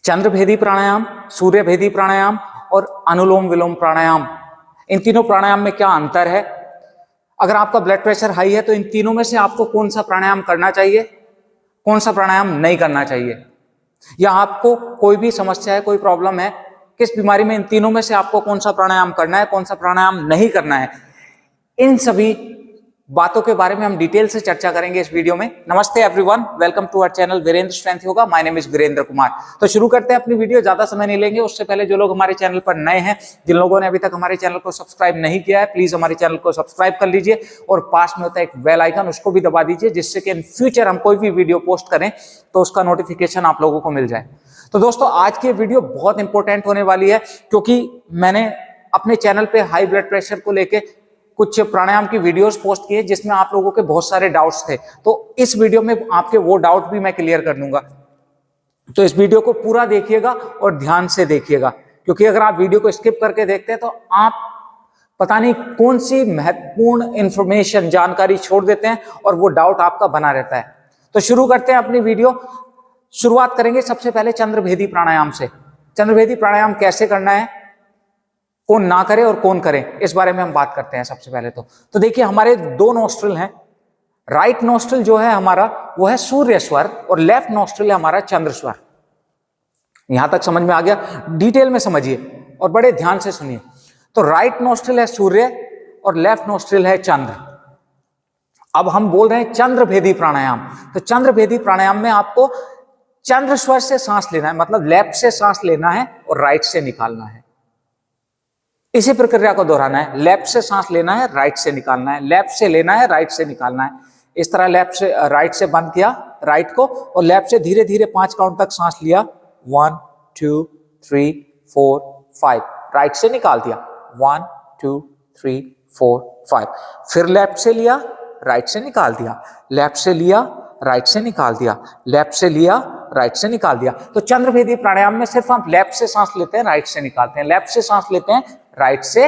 चंद्रभेदी प्राणायाम, सूर्यभेदी प्राणायाम और अनुलोम विलोम प्राणायाम, इन तीनों प्राणायाम में क्या अंतर है? अगर आपका ब्लड प्रेशर हाई है तो इन तीनों में से आपको कौन सा प्राणायाम करना चाहिए, कौन सा प्राणायाम नहीं करना चाहिए, या आपको कोई भी समस्या है, कोई प्रॉब्लम है, किस बीमारी में इन तीनों में से आपको कौन सा प्राणायाम करना है, कौन सा प्राणायाम नहीं करना है, इन सभी बातों के बारे में हम डिटेल से चर्चा करेंगे इस वीडियो में। नमस्ते everyone, welcome to our channel Virendra strength yoga. My name is Virendra Kumar. तो शुरू करते हैं अपनी वीडियो, ज्यादा समय नहीं लेंगे। उससे पहले जो लोग हमारे चैनल पर नए हैं, जिन लोगों ने अभी तक हमारे चैनल को सब्सक्राइब नहीं किया है, प्लीज हमारे चैनल को सब्सक्राइब कर लीजिए और पास में होता है एक बेल आइकन, उसको भी दबा दीजिए, जिससे कि इन फ्यूचर हम कोई भी वीडियो पोस्ट करें तो उसका नोटिफिकेशन आप लोगों को मिल जाए। तो दोस्तों, आज की वीडियो बहुत इंपॉर्टेंट होने वाली है, क्योंकि मैंने अपने चैनल पे हाई ब्लड प्रेशर को लेके कुछ प्राणायाम की वीडियोस पोस्ट किए जिसमें आप लोगों के बहुत सारे डाउट्स थे। तो इस वीडियो में आपके वो डाउट भी मैं क्लियर कर दूंगा। तो इस वीडियो को पूरा देखिएगा और ध्यान से देखिएगा, क्योंकि अगर आप वीडियो को स्किप करके देखते हैं तो आप पता नहीं कौन सी महत्वपूर्ण इंफॉर्मेशन, जानकारी छोड़ देते हैं और वो डाउट आपका बना रहता है। तो शुरू करते हैं अपनी वीडियो। शुरुआत करेंगे सबसे पहले चंद्रभेदी प्राणायाम से। चंद्रभेदी प्राणायाम कैसे करना है, कौन ना करे और कौन करे, इस बारे में हम बात करते हैं सबसे पहले। तो देखिए, हमारे दो नोस्ट्रिल हैं। राइट नोस्ट्रिल जो है हमारा वो है सूर्य स्वर और लेफ्ट नोस्ट्रिल है हमारा चंद्र स्वर। यहां तक समझ में आ गया? डिटेल में समझिए और बड़े ध्यान से सुनिए। तो राइट नोस्ट्रिल है सूर्य और लेफ्ट नोस्ट्रिल है चंद्र। अब हम बोल रहे हैं चंद्रभेदी प्राणायाम। तो चंद्रभेदी प्राणायाम में आपको चंद्र स्वर से सांस लेना है, मतलब लेफ्ट से सांस लेना है और राइट से निकालना है। इसी प्रक्रिया को दोहराना है। लेफ्ट से सांस लेना है, राइट से निकालना है, लेफ्ट से लेना है, राइट से निकालना है। इस तरह लेफ्ट से राइट से बंद किया राइट को, और लेफ्ट से धीरे धीरे 5 काउंट तक सांस लिया। 1 2 3 4 5, राइट से निकाल दिया। 1 2 3 4 5। फिर लेफ्ट से लिया, राइट से निकाल दिया, लेफ्ट से लिया, राइट से निकाल दिया, लेफ्ट से लिया, राइट से निकाल दिया। तो चंद्रभेदी प्राणायाम में सिर्फ हम लेफ्ट से सांस लेते हैं, राइट से निकालते हैं, लेफ्ट से सांस लेते हैं, राइट से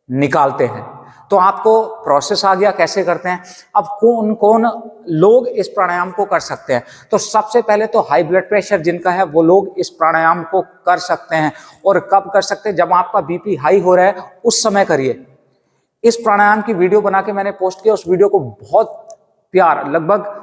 निकालते हैं। तो आपको प्रोसेस आ गया कैसे करते हैं। अब कौन कौन लोग इस प्राणायाम को कर सकते हैं? तो सबसे पहले तो हाई ब्लड प्रेशर जिनका है वो लोग इस प्राणायाम को कर सकते हैं। और कब कर सकते हैं? जब आपका बीपी हाई हो रहा है उस समय करिए। इस प्राणायाम की वीडियो बना के मैंने पोस्ट किया, उस वीडियो को बहुत प्यार, लगभग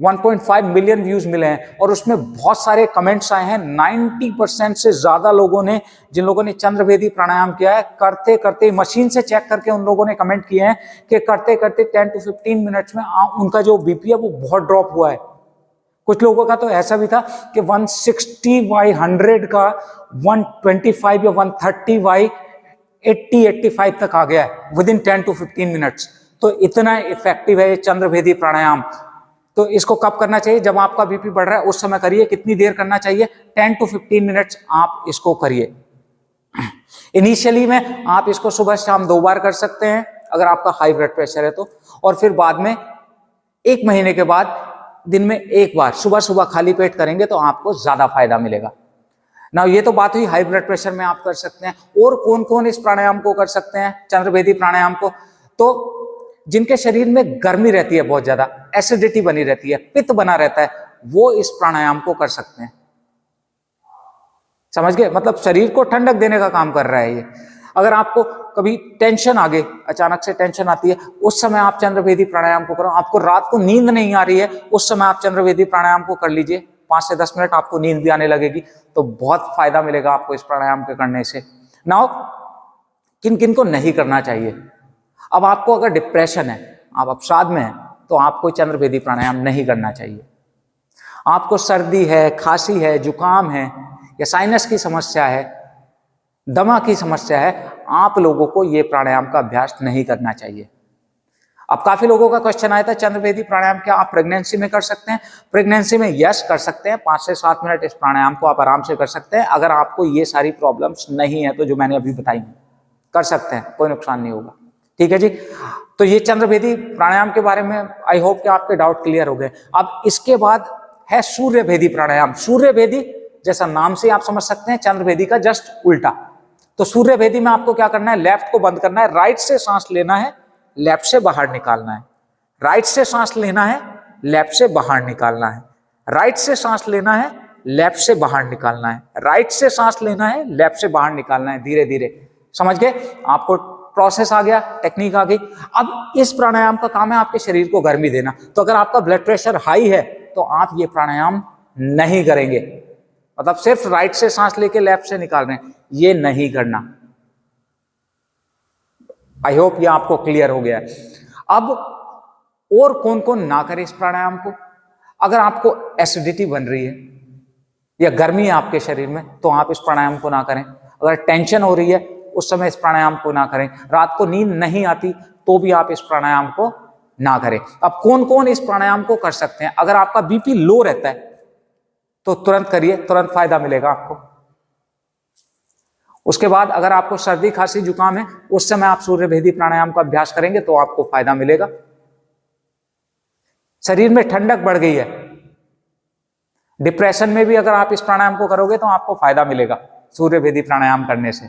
1.5 मिलियन व्यूज मिले हैं और उसमें बहुत सारे कमेंट्स आए हैं। 90% से ज्यादा लोगों ने, जिन लोगों ने चंद्रभेदी प्राणायाम किया है, करते करते मशीन से चेक करके उन लोगों ने कमेंट किए हैं कि करते करते 10 to 15 मिनट्स में उनका जो बीपी है वो बहुत ड्रॉप हुआ है। कुछ लोगों का तो ऐसा भी था कि 160/100 का 125 या 130/80-85 तक आ गया है विद इन 10 to 15 मिनट्स। तो इतना इफेक्टिव है ये चंद्रभेदी प्राणायाम। तो इसको कब करना चाहिए? जब आपका बीपी बढ़ रहा है उस समय करिए। कितनी देर करना चाहिए? 10 to 15 मिनट्स आप इसको करिए। इनिशियली में आप इसको सुबह शाम 2 बार कर सकते हैं अगर आपका हाई ब्लड प्रेशर है तो, और फिर बाद में 1 महीने के बाद दिन में 1 बार सुबह सुबह खाली पेट करेंगे तो आपको ज्यादा फायदा मिलेगा ना। ये तो बात हुई हाई ब्लड प्रेशर में आप कर सकते हैं। और कौन कौन इस प्राणायाम को कर सकते हैं, चंद्रभेदी प्राणायाम को? तो जिनके शरीर में गर्मी रहती है, बहुत ज्यादा एसिडिटी बनी रहती है, पित्त बना रहता है, वो इस प्राणायाम को कर सकते हैं। समझ गए? मतलब शरीर को ठंडक देने का काम कर रहा है ये। अगर आपको कभी टेंशन आ गई, अचानक से टेंशन आती है, उस समय आप चंद्रभेदी प्राणायाम को करो। आपको रात को नींद नहीं आ रही है, उस समय आप चंद्रभेदी प्राणायाम को कर लीजिए। 5 से 10 मिनट आपको नींद भी आने लगेगी, तो बहुत फायदा मिलेगा आपको इस प्राणायाम के करने से। नाउ किन किन को नहीं करना चाहिए? अब आपको अगर डिप्रेशन है, आप अवसाद में हैं, तो आपको चंद्रभेदी प्राणायाम नहीं करना चाहिए। आपको सर्दी है, खांसी है, जुकाम है, या साइनस की समस्या है, दमा की समस्या है, आप लोगों को ये प्राणायाम का अभ्यास नहीं करना चाहिए। अब काफी लोगों का क्वेश्चन आया था, चंद्रभेदी प्राणायाम क्या आप प्रेगनेंसी में कर सकते हैं? प्रेगनेंसी में यस कर सकते हैं। 5 से 7 मिनट इस प्राणायाम को आप आराम से कर सकते हैं। अगर आपको ये सारी प्रॉब्लम्स नहीं है तो जो मैंने अभी बताई कर सकते हैं, कोई नुकसान नहीं होगा। ठीक है जी। तो ये चंद्रभेदी प्राणायाम के बारे में आई होप कि आपके डाउट क्लियर हो गए। अब इसके बाद है सूर्यभेदी प्राणायाम। सूर्यभेदी जैसा नाम से आप समझ सकते हैं, चंद्रभेदी का जस्ट उल्टा। तो सूर्यभेदी में आपको क्या करना है? लेफ्ट को बंद करना है, राइट से सांस लेना है, लेफ्ट से बाहर निकालना है। राइट से सांस लेना है, लेफ्ट से बाहर निकालना है। राइट से सांस लेना है, लेफ्ट से बाहर निकालना है, राइट से सांस लेना है, लेफ्ट से बाहर निकालना है धीरे धीरे। समझ गए? आपको प्रोसेस आ गया, टेक्निक आ गई। अब इस प्राणायाम का काम है आपके शरीर को गर्मी देना। तो अगर आपका ब्लड प्रेशर हाई है तो आप ये प्राणायाम नहीं करेंगे, मतलब सिर्फ राइट से सांस लेके लेफ्ट से निकाल रहे हैं, ये नहीं करना। आई होप ये आपको क्लियर हो गया है। अब और कौन कौन ना करे इस प्राणायाम को? अगर आपको एसिडिटी बन रही है या गर्मी है आपके शरीर में तो आप इस प्राणायाम को ना करें। अगर टेंशन हो रही है उस समय इस प्राणायाम को ना करें। रात को नींद नहीं आती तो भी आप इस प्राणायाम को ना करें। अब कौन कौन इस प्राणायाम को कर सकते हैं? अगर आपका बीपी लो रहता है तो तुरंत करिए, तुरंत फायदा मिलेगा आपको। उसके बाद अगर आपको सर्दी खांसी जुकाम है उस समय आप सूर्य भेदी प्राणायाम का अभ्यास करेंगे तो आपको फायदा मिलेगा। शरीर में ठंडक बढ़ गई है, डिप्रेशन में भी अगर आप इस प्राणायाम को करोगे तो आपको फायदा मिलेगा सूर्य भेदी प्राणायाम करने से।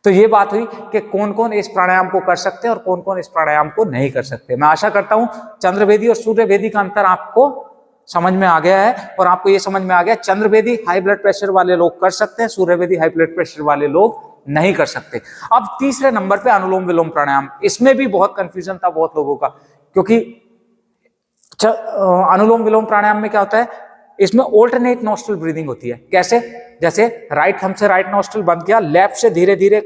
तो ये बात हुई कि कौन कौन इस प्राणायाम को कर सकते हैं और कौन कौन इस प्राणायाम को नहीं कर सकते। मैं आशा करता हूं चंद्रभेदी और सूर्यभेदी का अंतर आपको समझ में आ गया है और आपको ये समझ में आ गया चंद्रभेदी हाई ब्लड प्रेशर वाले लोग कर सकते हैं, सूर्यभेदी हाई ब्लड प्रेशर वाले लोग नहीं कर सकते। अब तीसरे नंबर पे अनुलोम विलोम प्राणायाम। इसमें भी बहुत कंफ्यूजन था बहुत लोगों का, क्योंकि अनुलोम विलोम प्राणायाम में क्या होता है, इसमें ऑल्टरनेट नॉस्ट्रल ब्रीदिंग होती है। कैसे? जैसे राइट थंब से राइट नॉस्ट्रल बंद किया, लेफ्ट से धीरे धीरे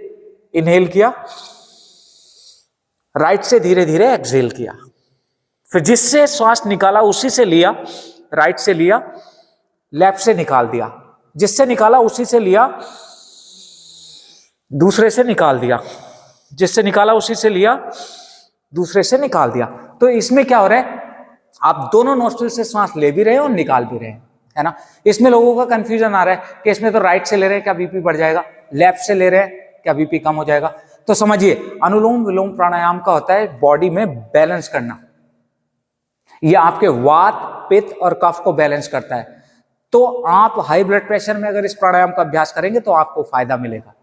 इनहेल किया, राइट से धीरे धीरे एक्सहेल किया, फिर जिससे श्वास निकाला उसी से लिया, राइट से लिया, लेफ्ट से निकाल दिया, जिससे निकाला उसी से लिया, दूसरे से निकाल दिया, जिससे निकाला उसी से लिया, दूसरे से निकाल दिया। तो इसमें क्या हो रहा है, आप दोनों नोस्ट्रिल से सांस ले भी रहे हैं और निकाल भी रहे हैं, है ना। इसमें लोगों का कंफ्यूजन आ रहा है कि इसमें तो राइट से ले रहे हैं क्या बीपी बढ़ जाएगा, लेफ्ट से ले रहे हैं क्या बीपी कम हो जाएगा। तो समझिए अनुलोम विलोम प्राणायाम का होता है बॉडी में बैलेंस करना। यह आपके वात, पित्त और कफ को बैलेंस करता है। तो आप हाई ब्लड प्रेशर में अगर इस प्राणायाम का अभ्यास करेंगे तो आपको फायदा मिलेगा।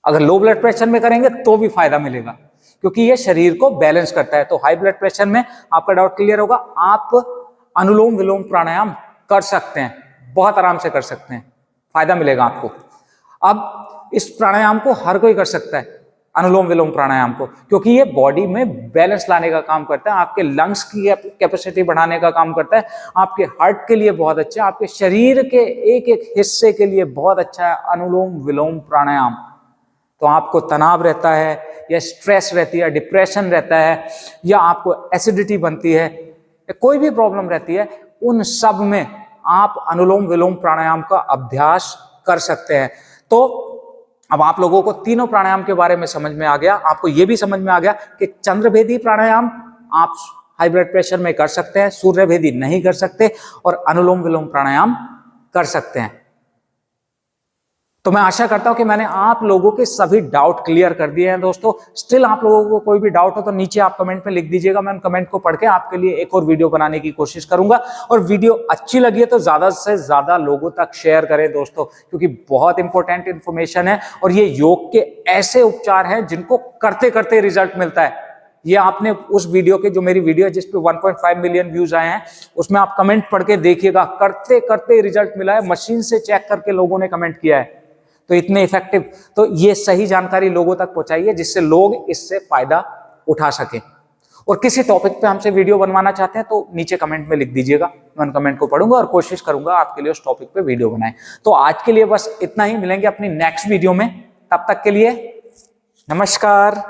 अगर लो ब्लड प्रेशर में करेंगे तो भी फायदा मिलेगा, क्योंकि ये शरीर को बैलेंस करता है। तो हाई ब्लड प्रेशर में आपका डाउट क्लियर होगा, आप अनुलोम विलोम प्राणायाम कर सकते हैं, बहुत आराम से कर सकते हैं, फायदा मिलेगा आपको। अब इस प्राणायाम को हर कोई कर सकता है, अनुलोम विलोम प्राणायाम को, क्योंकि ये बॉडी में बैलेंस लाने का काम करता है, आपके लंग्स की कैपेसिटी बढ़ाने का काम करता है, आपके हार्ट के लिए बहुत अच्छा है, आपके शरीर के एक एक हिस्से के लिए बहुत अच्छा है अनुलोम विलोम प्राणायाम। तो आपको तनाव रहता है या स्ट्रेस रहती है, डिप्रेशन रहता है, या आपको एसिडिटी बनती है, या कोई भी प्रॉब्लम रहती है, उन सब में आप अनुलोम विलोम प्राणायाम का अभ्यास कर सकते हैं। तो अब आप लोगों को तीनों प्राणायाम के बारे में समझ में आ गया। आपको यह भी समझ में आ गया कि चंद्रभेदी प्राणायाम आप हाई ब्लड प्रेशर में कर सकते हैं, सूर्यभेदी नहीं कर सकते, और अनुलोम विलोम प्राणायाम कर सकते हैं। तो मैं आशा करता हूं कि मैंने आप लोगों के सभी डाउट क्लियर कर दिए हैं। दोस्तों स्टिल आप लोगों को कोई भी डाउट हो तो नीचे आप कमेंट में लिख दीजिएगा, मैं उन कमेंट को पढ़ के आपके लिए एक और वीडियो बनाने की कोशिश करूंगा। और वीडियो अच्छी लगी है तो ज्यादा से ज्यादा लोगों तक शेयर करें दोस्तों, क्योंकि बहुत इंपॉर्टेंट इंफॉर्मेशन है और ये योग के ऐसे उपचार हैं जिनको करते करते रिजल्ट मिलता है। ये आपने उस वीडियो के, जो मेरी वीडियो है जिसपे 1.5 मिलियन व्यूज आए हैं, उसमें आप कमेंट पढ़ के देखिएगा, करते करते रिजल्ट मिला है, मशीन से चेक करके लोगों ने कमेंट किया है। तो इतने इफेक्टिव, तो ये सही जानकारी लोगों तक पहुंचाइए जिससे लोग इससे फायदा उठा सकें। और किसी टॉपिक पे हमसे वीडियो बनवाना चाहते हैं तो नीचे कमेंट में लिख दीजिएगा, मैं उन कमेंट को पढ़ूंगा और कोशिश करूंगा आपके लिए उस टॉपिक पे वीडियो बनाएं। तो आज के लिए बस इतना ही, मिलेंगे अपनी नेक्स्ट वीडियो में, तब तक के लिए नमस्कार।